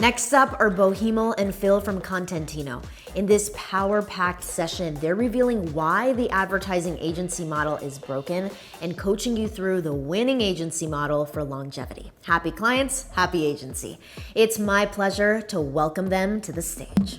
Next up are Bohumil and Phil from Contentino. In this power-packed session, they're revealing why the advertising agency model is broken and coaching you through the winning agency model for longevity. Happy clients, happy agency. It's my pleasure to welcome them to the stage.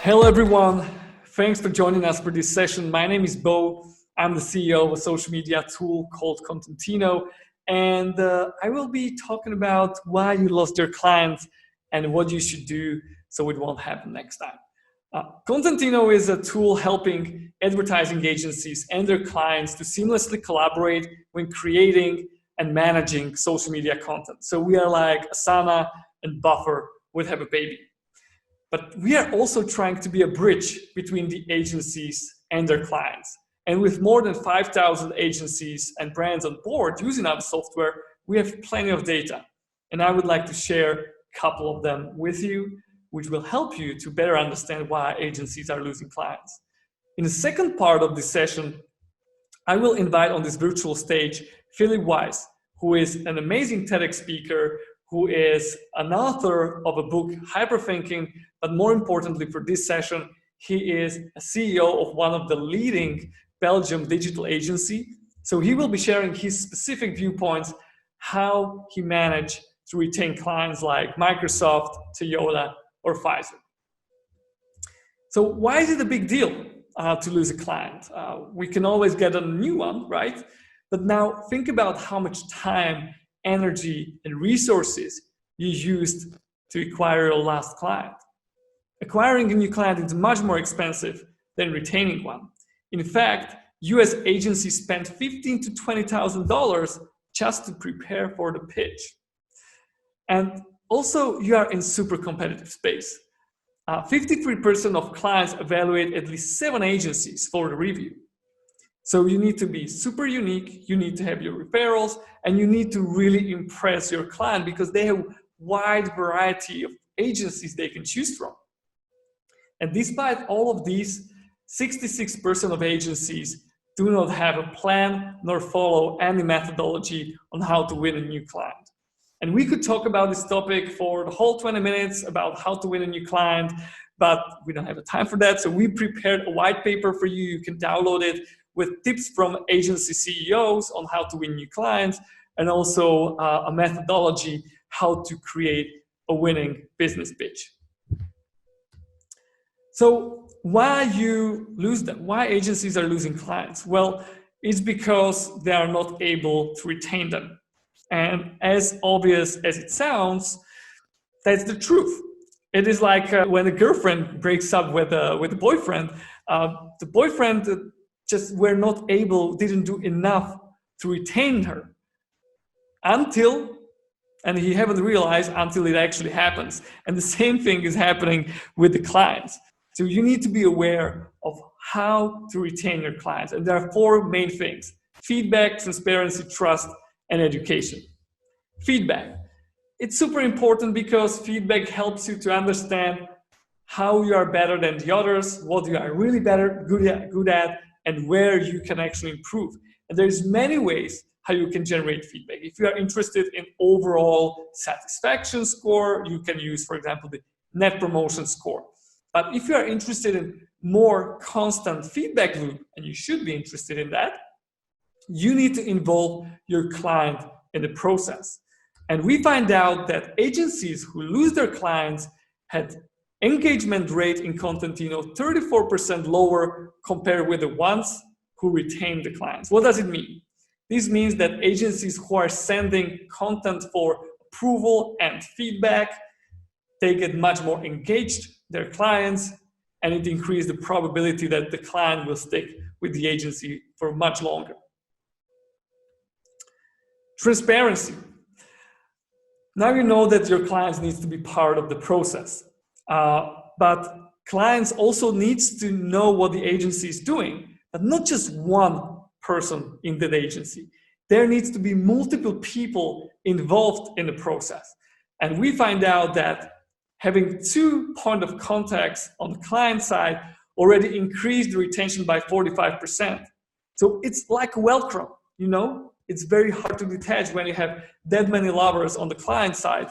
Hello everyone, thanks for joining us for this session. My name is Bo. I'm the CEO of a social media tool called Contentino, and I will be talking about why you lost your clients and what you should do so it won't happen next time. Contentino is a tool helping advertising agencies and their clients to seamlessly collaborate when creating and managing social media content. So we are like Asana and Buffer would have a baby. But we are also trying to be a bridge between the agencies and their clients. And with more than 5,000 agencies and brands on board using our software, we have plenty of data. And I would like to share a couple of them with you, which will help you to better understand why agencies are losing clients. In the second part of this session, I will invite on this virtual stage Weiss, who is an amazing TEDx speaker, who is an author of a book, Hyperthinking, but more importantly for this session, he is a CEO of one of the leading Belgium digital agency. So he will be sharing his specific viewpoints, how he managed to retain clients like Microsoft, Toyota, or Pfizer. So why is it a big deal to lose a client? We can always get a new one, right? But now think about how much time, energy, and resources you used to acquire your last client. Acquiring a new client is much more expensive than retaining one. In fact, US agencies spend $15,000 to $20,000 just to prepare for the pitch. And also, you are in super competitive space. 53% of clients evaluate at least 7 agencies for the review. So you need to be super unique, you need to have your referrals, and you need to really impress your client because they have a wide variety of agencies they can choose from. And despite all of these, 66% of agencies do not have a plan nor follow any methodology on how to win a new client. And we could talk about this topic for the whole 20 minutes about how to win a new client, but we don't have the time for that. So we prepared a white paper for you. You can download it with tips from agency CEOs on how to win new clients, and also a methodology how to create a winning business pitch. So why you lose them? Why agencies are losing clients? Well, it's because they are not able to retain them. And as obvious as it sounds, that's the truth. It is like when a girlfriend breaks up with a boyfriend, the boyfriend just didn't do enough to retain her and he haven't realized until it actually happens. And the same thing is happening with the clients. So you need to be aware of how to retain your clients. And there are 4 main things: feedback, transparency, trust, and education. Feedback. It's super important because feedback helps you to understand how you are better than the others, what you are really good at, and where you can actually improve. And there's many ways how you can generate feedback. If you are interested in overall satisfaction score, you can use, for example, the net promotion score. But if you are interested in more constant feedback loop, and you should be interested in that, you need to involve your client in the process. And we find out that agencies who lose their clients had engagement rate in Contentino 34% lower compared with the ones who retained the clients. What does it mean? This means that agencies who are sending content for approval and feedback, they get much more engaged, their clients, and it increases the probability that the client will stick with the agency for much longer. Transparency. Now you know that your clients needs to be part of the process, but clients also needs to know what the agency is doing, but not just one person in that agency. There needs to be multiple people involved in the process. And we find out that having 2 point of contacts on the client side already increased the retention by 45%. So it's like Velcro, you know? It's very hard to detach when you have that many lovers on the client side.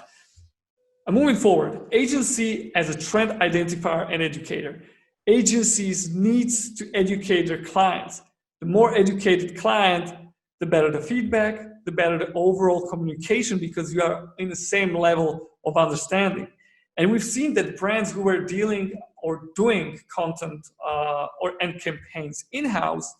And moving forward, agency as a trend identifier and educator. Agencies needs to educate their clients. The more educated client, the better the feedback, the better the overall communication, because you are in the same level of understanding. And we've seen that brands who were dealing or doing content and campaigns in-house,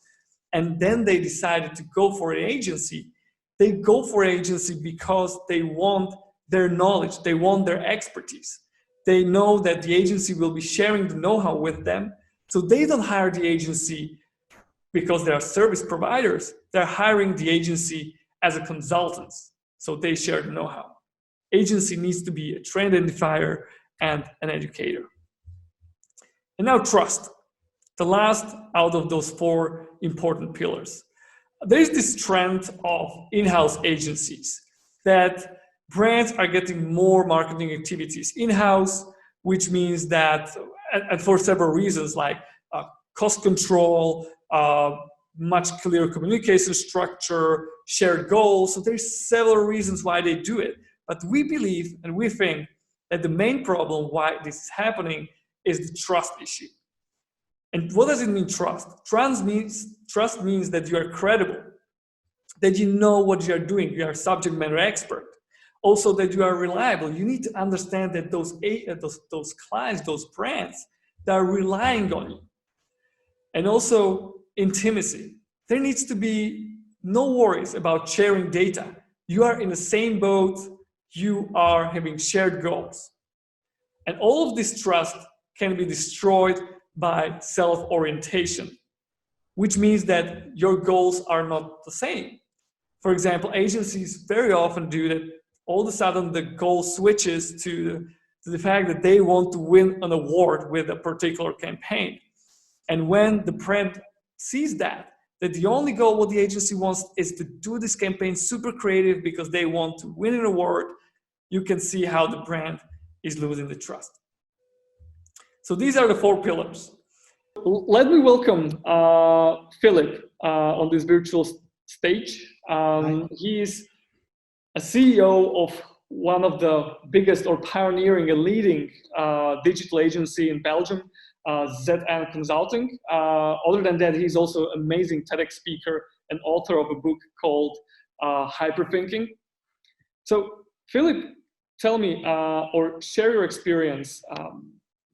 and then they decided to go for an agency, they go for agency because they want their knowledge, they want their expertise. They know that the agency will be sharing the know-how with them, so they don't hire the agency because they are service providers. They're hiring the agency as a consultant, so they share the know-how. Agency needs to be a trend identifier and an educator. And now trust, the last out of those 4 important pillars. There's this trend of in-house agencies that brands are getting more marketing activities in-house, which means that, and for several reasons, like cost control, much clearer communication structure, shared goals. So there's several reasons why they do it. But we believe and we think that the main problem why this is happening is the trust issue. And what does it mean, trust? Trust means that you are credible, that you know what you are doing, you are a subject matter expert. Also that you are reliable. You need to understand that those clients, those brands, they are relying on you. And also intimacy. There needs to be no worries about sharing data. You are in the same boat, you are having shared goals. And all of this trust can be destroyed by self-orientation, which means that your goals are not the same. For example, agencies very often do that. All of a sudden, the goal switches to the fact that they want to win an award with a particular campaign. And when the brand sees that the only goal what the agency wants is to do this campaign super creative because they want to win an award, you can see how the brand is losing the trust. So these are the 4 pillars. Let me welcome Philip on this virtual stage. He is a CEO of one of the biggest or pioneering and leading digital agency in Belgium, ZN Consulting. Other than that, he's also an amazing TEDx speaker and author of a book called Hyperthinking. So Philip, tell me or share your experience.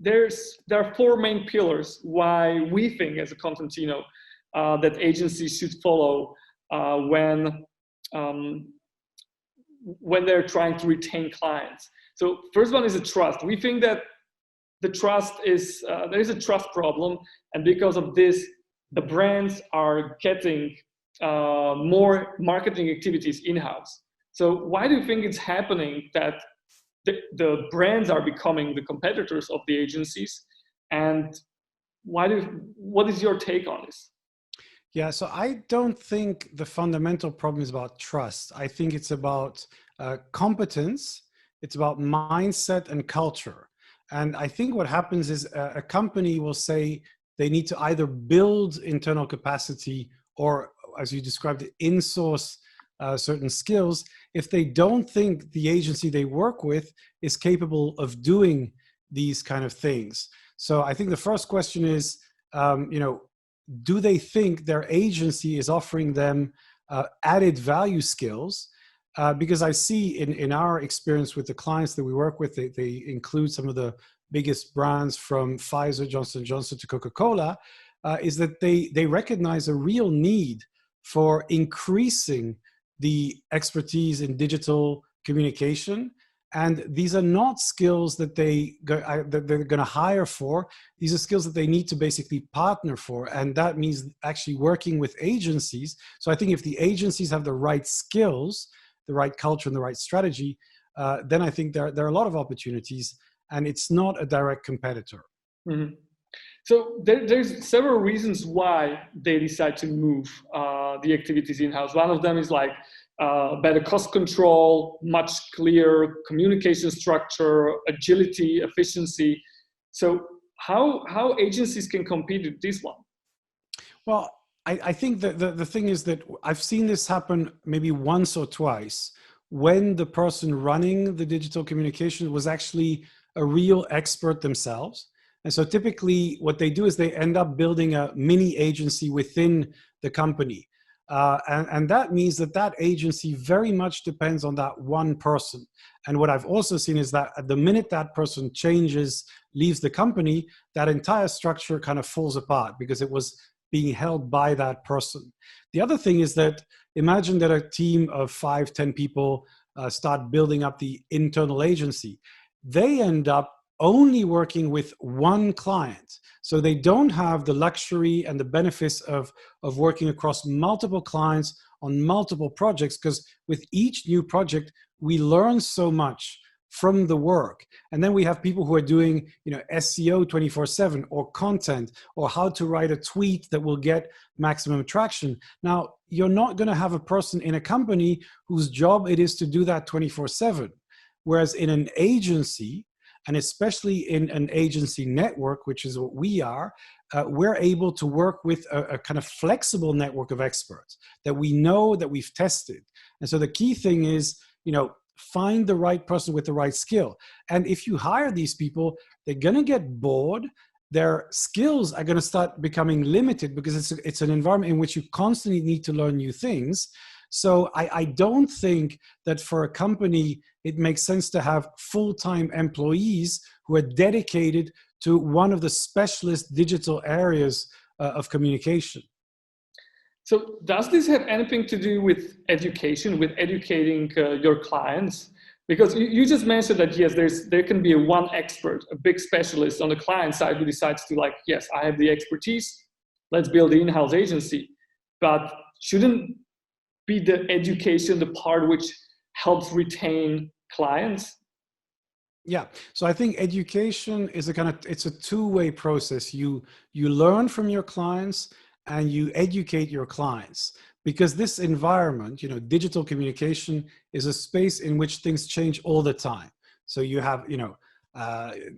There are 4 main pillars why we think as a Contentino that agencies should follow when they're trying to retain clients. So first one is a trust. We think that the trust is, there is a trust problem, and because of this, the brands are getting more marketing activities in-house. So why do you think it's happening that the brands are becoming the competitors of the agencies, and what is your take on this? Yeah, so I don't think the fundamental problem is about trust. I think it's about competence, it's about mindset and culture. And I think what happens is a company will say they need to either build internal capacity or, as you described it, in-source certain skills if they don't think the agency they work with is capable of doing these kind of things. So I think the first question is, do they think their agency is offering them added value skills? Because I see in our experience with the clients that we work with, they include some of the biggest brands from Pfizer, Johnson & Johnson to Coca-Cola, is that they recognize a real need for increasing the expertise in digital communication. And these are not skills that they're going to hire for. These are skills that they need to basically partner for. And that means actually working with agencies. So I think if the agencies have the right skills, the right culture and the right strategy, then I think there are a lot of opportunities, and it's not a direct competitor. Mm-hmm. So there's several reasons why they decide to move the activities in-house. One of them is like better cost control, much clearer communication structure, agility, efficiency. So how agencies can compete with this one? Well, I think that the thing is that I've seen this happen maybe once or twice when the person running the digital communication was actually a real expert themselves. And so typically what they do is they end up building a mini agency within the company. And that means that that agency very much depends on that one person. And what I've also seen is that at the minute that person changes, leaves the company, that entire structure kind of falls apart because it was being held by that person. The other thing is that imagine that a team of 5, 10 people start building up the internal agency. They end up only working with one client. So they don't have the luxury and the benefits of working across multiple clients on multiple projects, because with each new project, we learn so much from the work. And then we have people who are doing, SEO 24/7 or content or how to write a tweet that will get maximum traction. Now, you're not going to have a person in a company whose job it is to do that 24/7. Whereas in an agency, and especially in an agency network, which is what we are, we're able to work with a kind of flexible network of experts that we know, that we've tested. And so the key thing is, find the right person with the right skill. And if you hire these people, they're going to get bored. Their skills are going to start becoming limited because it's an environment in which you constantly need to learn new things. So I don't think that for a company, it makes sense to have full-time employees who are dedicated to one of the specialist digital areas of communication. So does this have anything to do with education, with educating your clients? Because you just mentioned that, yes, there can be one expert, a big specialist on the client side who decides to yes, I have the expertise, let's build the in-house agency. But shouldn't be the education the part which helps retain clients? Yeah, so I think education is it's a two-way process. You learn from your clients and you educate your clients, because this environment, digital communication is a space in which things change all the time. So you have,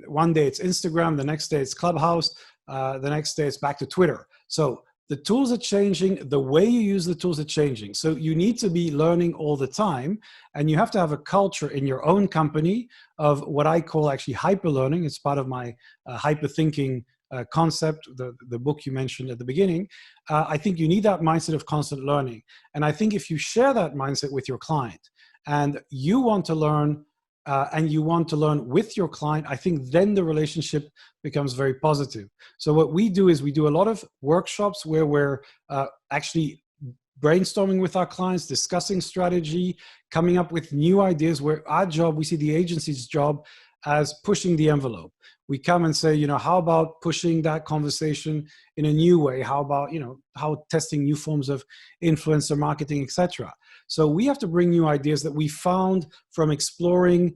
one day it's Instagram, the next day it's Clubhouse, the next day it's back to Twitter. So the tools are changing, the way you use the tools are changing. So you need to be learning all the time, and you have to have a culture in your own company of what I call actually hyper learning. It's part of my hyper thinking concept, the book you mentioned at the beginning. I think you need that mindset of constant learning. And I think if you share that mindset with your client and you want to learn and you want to learn with your client, I think then the relationship becomes very positive. So what we do is we do a lot of workshops where we're actually brainstorming with our clients, discussing strategy, coming up with new ideas, where our job, we see the agency's job as pushing the envelope. We come and say, how about pushing that conversation in a new way? How about, how testing new forms of influencer marketing, etc. So we have to bring new ideas that we found from exploring,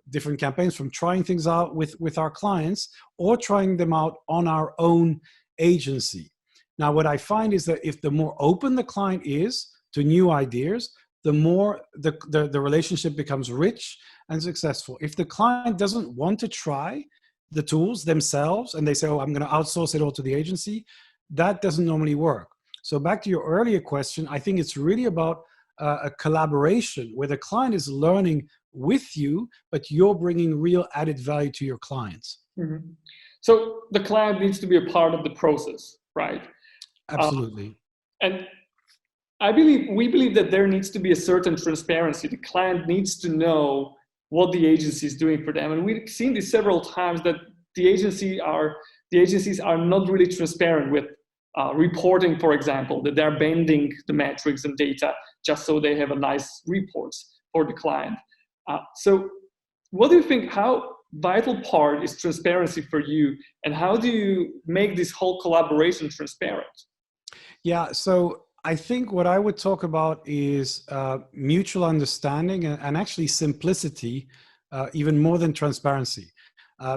different campaigns, from trying things out with our clients or trying them out on our own agency. Now, what I find is that if the more open the client is to new ideas, the more the relationship becomes rich and successful. If the client doesn't want to try the tools themselves and they say, oh, I'm going to outsource it all to the agency, that doesn't normally work. So back to your earlier question, I think it's really about a collaboration where the client is learning with you, but you're bringing real added value to your clients. Mm-hmm. So the client needs to be a part of the process, right? Absolutely. And we believe that there needs to be a certain transparency. The client needs to know what the agency is doing for them. And we've seen this several times that the agencies are not really transparent with reporting, for example, that they're bending the metrics and data just so they have a nice reports for the client. So what do you think, how vital part is transparency for you, and how do you make this whole collaboration transparent? Yeah, so I think what I would talk about is mutual understanding and actually simplicity, even more than transparency.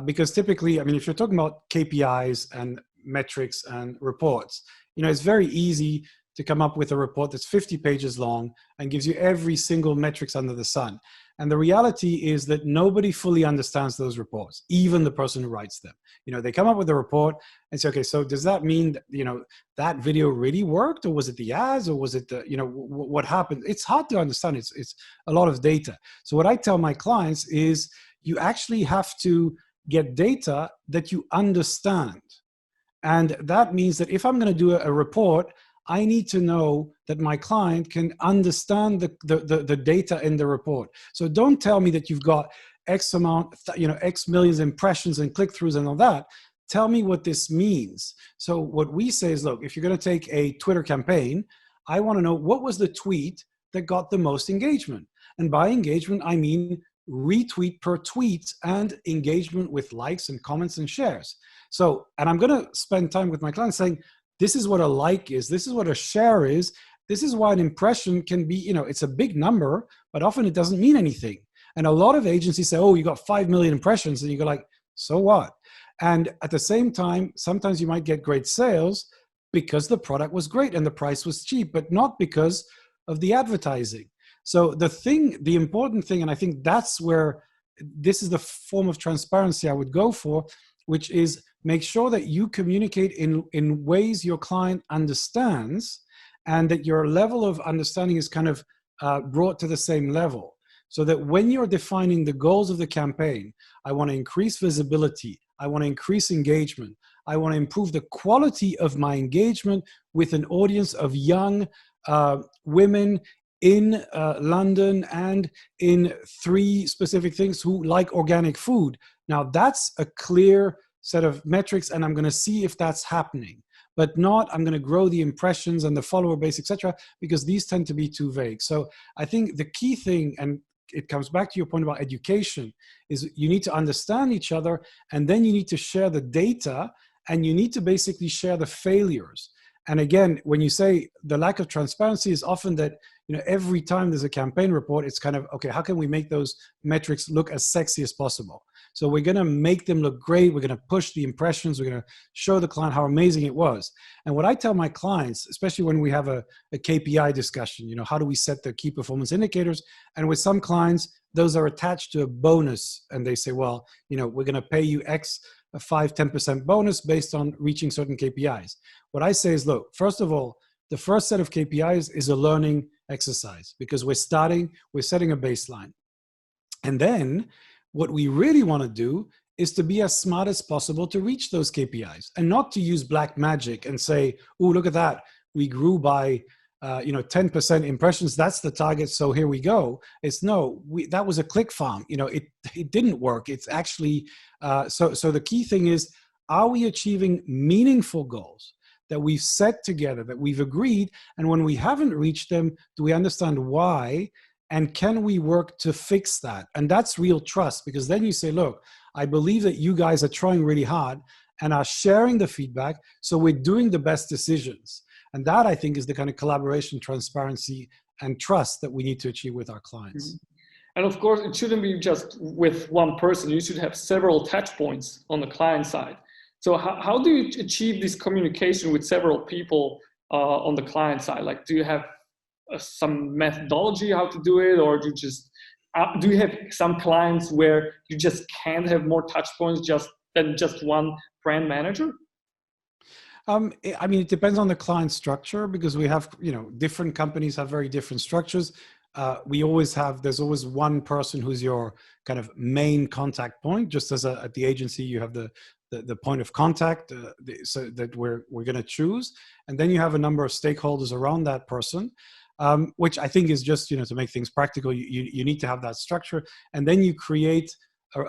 Because typically, if you're talking about KPIs and metrics and reports, it's very easy to come up with a report that's 50 pages long and gives you every single metrics under the sun. And the reality is that nobody fully understands those reports, even the person who writes them. They come up with a report and say, okay, so does that mean that, that video really worked, or was it the ads, or was it the, what happened? It's hard to understand. It's a lot of data. So what I tell my clients is you actually have to get data that you understand. And that means that if I'm going to do a report, I need to know that my client can understand the data in the report. So don't tell me that you've got X amount, X millions impressions and click-throughs and all that. Tell me what this means. So what we say is, look, if you're going to take a Twitter campaign, I want to know what was the tweet that got the most engagement. And by engagement, I mean retweet per tweet and engagement with likes and comments and shares. So, and I'm going to spend time with my clients saying, this is what a like is, this is what a share is, this is why an impression can be, it's a big number, but often it doesn't mean anything. And a lot of agencies say, oh, you got 5 million impressions, and you go like, so what? And at the same time, sometimes you might get great sales because the product was great and the price was cheap, but not because of the advertising. So the important thing, and I think that's where this is the form of transparency I would go for, which is make sure that you communicate in ways your client understands, and that your level of understanding is kind of brought to the same level. So that when you're defining the goals of the campaign, I want to increase visibility, I want to increase engagement, I want to improve the quality of my engagement with an audience of young women in London and in 3 specific things who like organic food. Now that's a clear set of metrics, and I'm going to see if that's happening, but not I'm going to grow the impressions and the follower base, etc., because these tend to be too vague. So I think the key thing, and it comes back to your point about education, is you need to understand each other, and then you need to share the data, and you need to basically share the failures. And again, when you say the lack of transparency is often that, every time there's a campaign report, it's kind of, okay, how can we make those metrics look as sexy as possible? So we're going to make them look great. We're going to push the impressions. We're going to show the client how amazing it was. And what I tell my clients, especially when we have a KPI discussion, how do we set the key performance indicators? And with some clients, those are attached to a bonus. And they say, well, we're going to pay you X, a 5-10% bonus based on reaching certain KPIs. What I say is, look, first of all, the first set of KPIs is a learning exercise, because we're setting a baseline. And then what we really want to do is to be as smart as possible to reach those KPIs, and not to use black magic and say, oh, look at that, we grew by 10% impressions, that's the target, so here we go. It's no, that was a click farm. It didn't work. It's actually, so the key thing is, are we achieving meaningful goals that we've set together, that we've agreed? And when we haven't reached them, do we understand why? And can we work to fix that? And that's real trust, because then you say, look, I believe that you guys are trying really hard and are sharing the feedback, so we're doing the best decisions. And that, I think, is the kind of collaboration, transparency, and trust that we need to achieve with our clients. Mm-hmm. And of course, it shouldn't be just with one person. You should have several touch points on the client side. So how do you achieve this communication with several people on the client side? Like, do you have some methodology how to do it, or do you have some clients where you just can't have more touch points than just one brand manager? I mean, it depends on the client structure, because we have, different companies have very different structures. There's always one person who's your kind of main contact point. Just as at the agency, you have the point of contact, so that we're going to choose. And then you have a number of stakeholders around that person, which I think is just, to make things practical, you need to have that structure. And then you create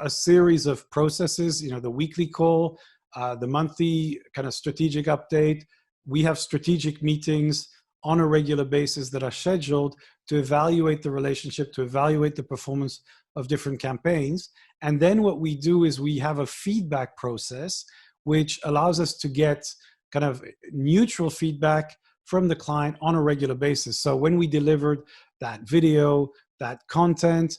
a series of processes, the weekly call, the monthly kind of strategic update. We have strategic meetings on a regular basis that are scheduled to evaluate the relationship, to evaluate the performance of different campaigns. And then what we do is we have a feedback process, which allows us to get kind of neutral feedback from the client on a regular basis. So when we delivered that video, that content,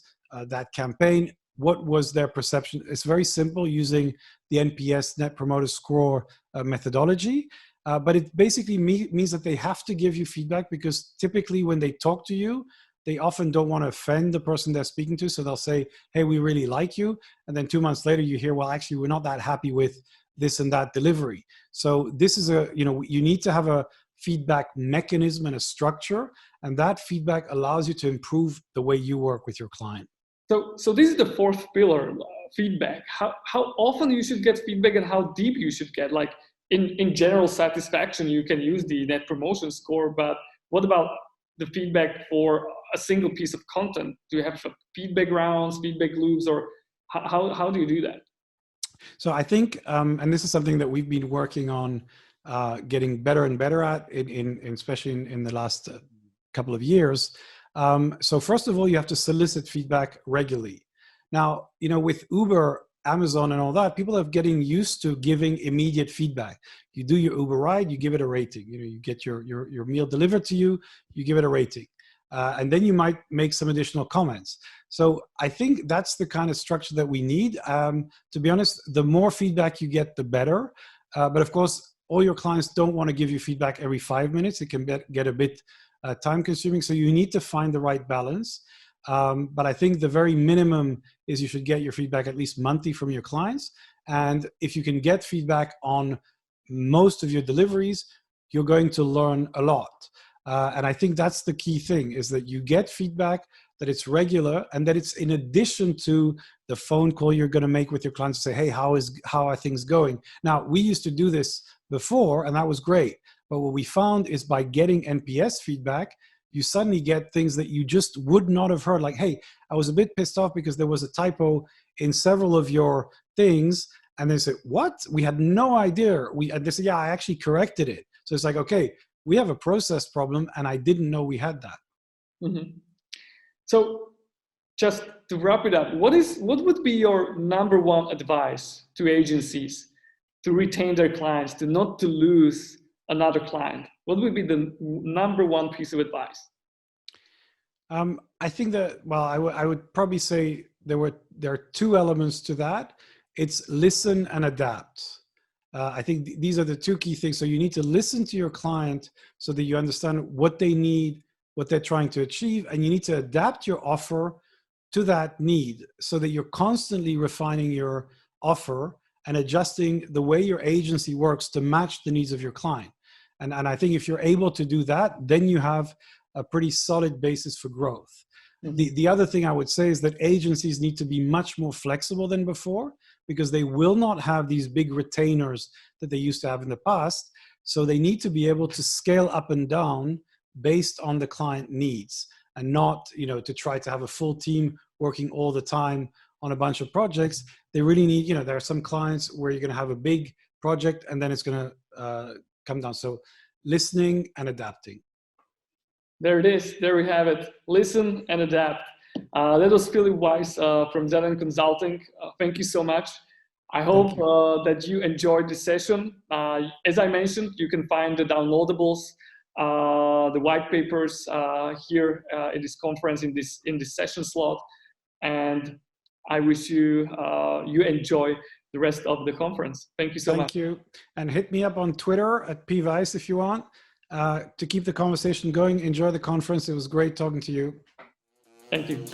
that campaign, what was their perception? It's very simple, using the NPS, Net Promoter Score methodology. But it basically means that they have to give you feedback, because typically when they talk to you, they often don't want to offend the person they're speaking to. So they'll say, hey, we really like you. And then 2 months later, you hear, well, actually, we're not that happy with this and that delivery. So this is you need to have a feedback mechanism and a structure. And that feedback allows you to improve the way you work with your client. So this is the fourth pillar, feedback. How often you should get feedback and how deep you should get? Like in general satisfaction, you can use the net promotion score, but what about the feedback for a single piece of content? Do you have feedback rounds, feedback loops, or how do you do that? So I think, and this is something that we've been working on getting better and better at, especially in the last couple of years. So first of all, you have to solicit feedback regularly. Now, with Uber, Amazon, and all that, people are getting used to giving immediate feedback. You do your Uber ride, you give it a rating. You get your meal delivered to you, you give it a rating. And then you might make some additional comments. So I think that's the kind of structure that we need. To be honest, the more feedback you get, the better. But of course, all your clients don't want to give you feedback every 5 minutes. It can get a bit time consuming. So you need to find the right balance. But I think the very minimum is you should get your feedback at least monthly from your clients. And if you can get feedback on most of your deliveries, you're going to learn a lot. And I think that's the key thing, is that you get feedback, that it's regular, and that it's in addition to the phone call you're going to make with your clients to say, hey, how are things going? Now, we used to do this before, and that was great. But what we found is by getting NPS feedback, you suddenly get things that you just would not have heard. Like, hey, I was a bit pissed off because there was a typo in several of your things. And they said, what? We had no idea. They said, yeah, I actually corrected it. So it's like, okay, we have a process problem, and I didn't know we had that. Mm-hmm. So just to wrap it up, what would be your number one advice to agencies to retain their clients, not to lose another client? What would be the number one piece of advice? I think that, well, I would probably say there are two elements to that. It's listen and adapt. I think these are the two key things. So you need to listen to your client so that you understand what they need, what they're trying to achieve, and you need to adapt your offer to that need so that you're constantly refining your offer and adjusting the way your agency works to match the needs of your client. And I think if you're able to do that, then you have a pretty solid basis for growth. Mm-hmm. The other thing I would say is that agencies need to be much more flexible than before, because they will not have these big retainers that they used to have in the past. So they need to be able to scale up and down based on the client needs, and not, to try to have a full team working all the time on a bunch of projects. They really need, there are some clients where you're going to have a big project and then it's going to come down. So listening and adapting. There it is. There we have it. Listen and adapt. That was Philip Weiss from Zen Consulting. Thank you so much. I hope that you enjoyed this session. As I mentioned, you can find the downloadables, the white papers here in this conference, in this session slot. And I wish you enjoy the rest of the conference. Thank you so much. Thank you. And hit me up on Twitter at pweiss if you want to keep the conversation going. Enjoy the conference. It was great talking to you. Thank you.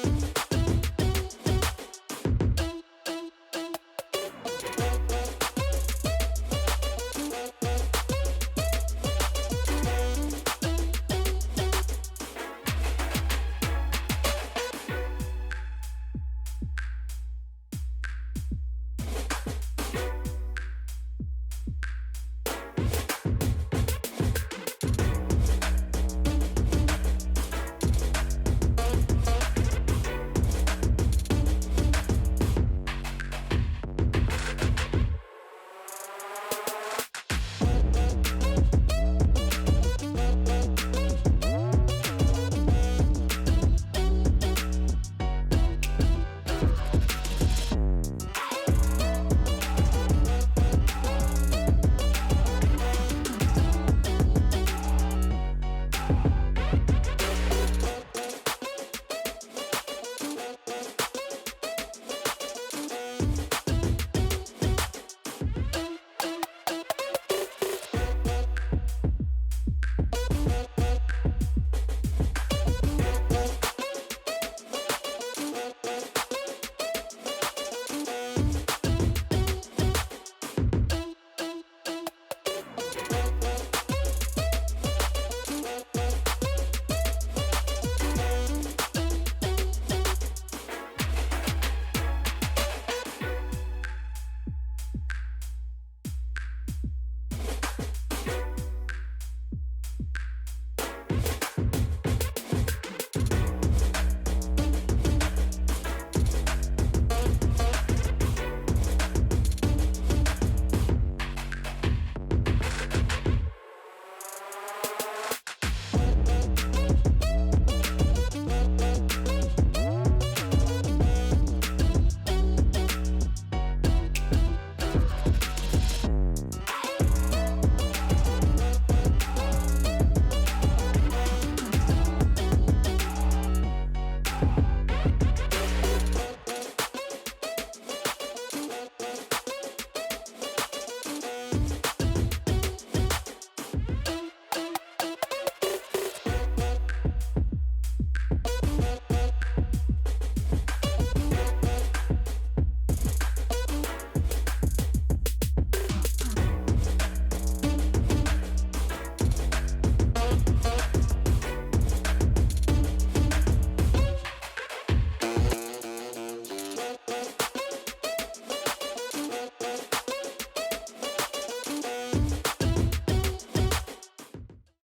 Bye.